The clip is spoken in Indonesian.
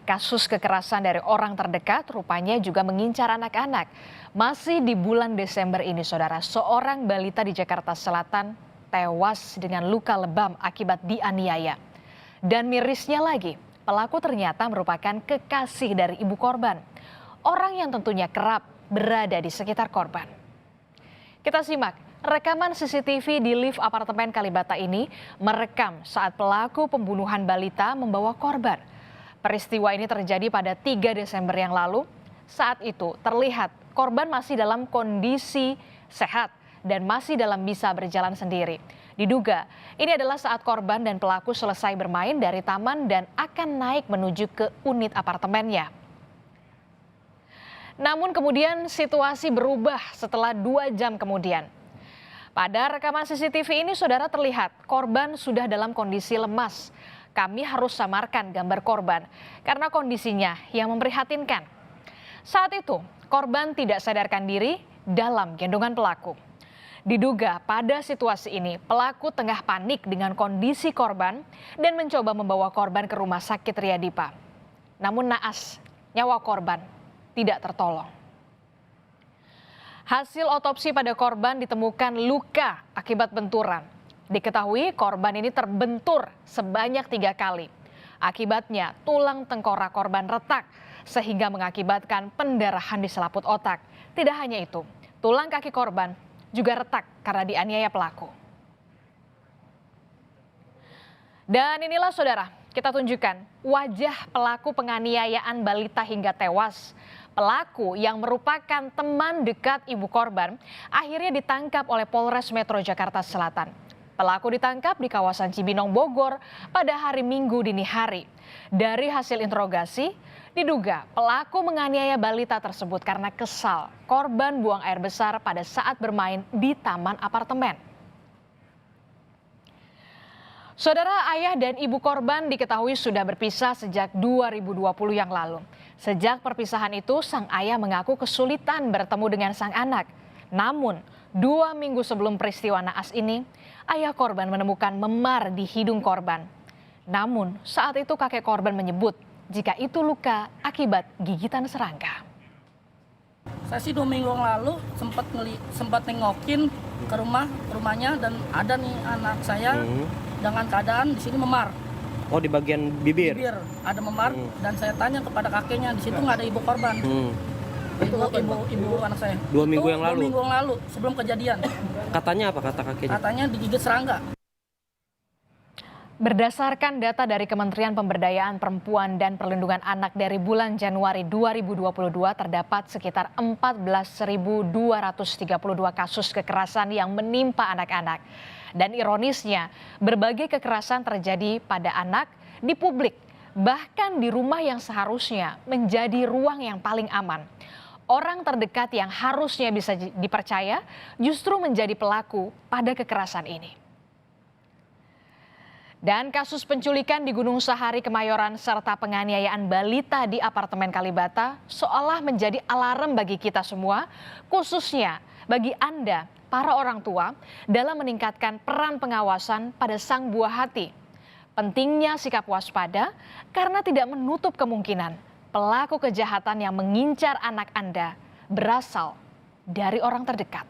Kasus kekerasan dari orang terdekat rupanya juga mengincar anak-anak. Masih di bulan Desember ini, saudara, seorang balita di Jakarta Selatan tewas dengan luka lebam akibat dianiaya. Dan mirisnya lagi, pelaku ternyata merupakan kekasih dari ibu korban. Orang yang tentunya kerap berada di sekitar korban. Kita simak, rekaman CCTV di lift apartemen Kalibata ini merekam saat pelaku pembunuhan balita membawa korban. Peristiwa ini terjadi pada 3 Desember yang lalu. Saat itu terlihat korban masih dalam kondisi sehat dan masih dalam bisa berjalan sendiri. Diduga ini adalah saat korban dan pelaku selesai bermain dari taman dan akan naik menuju ke unit apartemennya. Namun kemudian situasi berubah setelah 2 jam kemudian. Pada rekaman CCTV ini saudara terlihat korban sudah dalam kondisi lemas. Kami harus samarkan gambar korban karena kondisinya yang memprihatinkan. Saat itu korban tidak sadarkan diri dalam gendongan pelaku. Diduga pada situasi ini pelaku tengah panik dengan kondisi korban dan mencoba membawa korban ke rumah sakit Riyadipa. Namun naas, nyawa korban tidak tertolong. Hasil otopsi pada korban ditemukan luka akibat benturan. Diketahui korban ini terbentur sebanyak 3 kali. Akibatnya tulang tengkorak korban retak sehingga mengakibatkan pendarahan di selaput otak. Tidak hanya itu, tulang kaki korban juga retak karena dianiaya pelaku. Dan inilah saudara, kita tunjukkan wajah pelaku penganiayaan balita hingga tewas. Pelaku yang merupakan teman dekat ibu korban akhirnya ditangkap oleh Polres Metro Jakarta Selatan. Pelaku ditangkap di kawasan Cibinong, Bogor pada hari Minggu dini hari. Dari hasil interogasi, diduga pelaku menganiaya balita tersebut karena kesal korban buang air besar pada saat bermain di taman apartemen. Saudara, ayah dan ibu korban diketahui sudah berpisah sejak 2020 yang lalu. Sejak perpisahan itu, sang ayah mengaku kesulitan bertemu dengan sang anak. Namun, 2 minggu sebelum peristiwa naas ini, ayah korban menemukan memar di hidung korban. Namun, saat itu kakek korban menyebut jika itu luka akibat gigitan serangga. Saya sih 2 minggu yang lalu sempat nengokin ke rumahnya dan ada nih anak saya dengan keadaan di sini memar. Oh, di bagian bibir? Bibir ada memar dan saya tanya kepada kakeknya, di situ nggak ada ibu korban. Ibu anak saya. 2 minggu yang lalu? 2 minggu yang lalu sebelum kejadian. Katanya apa kata kakeknya? Katanya digigit serangga. Berdasarkan data dari Kementerian Pemberdayaan Perempuan dan Perlindungan Anak dari bulan Januari 2022 terdapat sekitar 14.232 kasus kekerasan yang menimpa anak-anak. Dan ironisnya, berbagai kekerasan terjadi pada anak di publik, bahkan di rumah yang seharusnya menjadi ruang yang paling aman. Orang terdekat yang harusnya bisa dipercaya justru menjadi pelaku pada kekerasan ini. Dan kasus penculikan di Gunung Sahari Kemayoran serta penganiayaan balita di apartemen Kalibata seolah menjadi alarm bagi kita semua, khususnya bagi Anda, para orang tua, dalam meningkatkan peran pengawasan pada sang buah hati. Pentingnya sikap waspada karena tidak menutup kemungkinan pelaku kejahatan yang mengincar anak Anda berasal dari orang terdekat.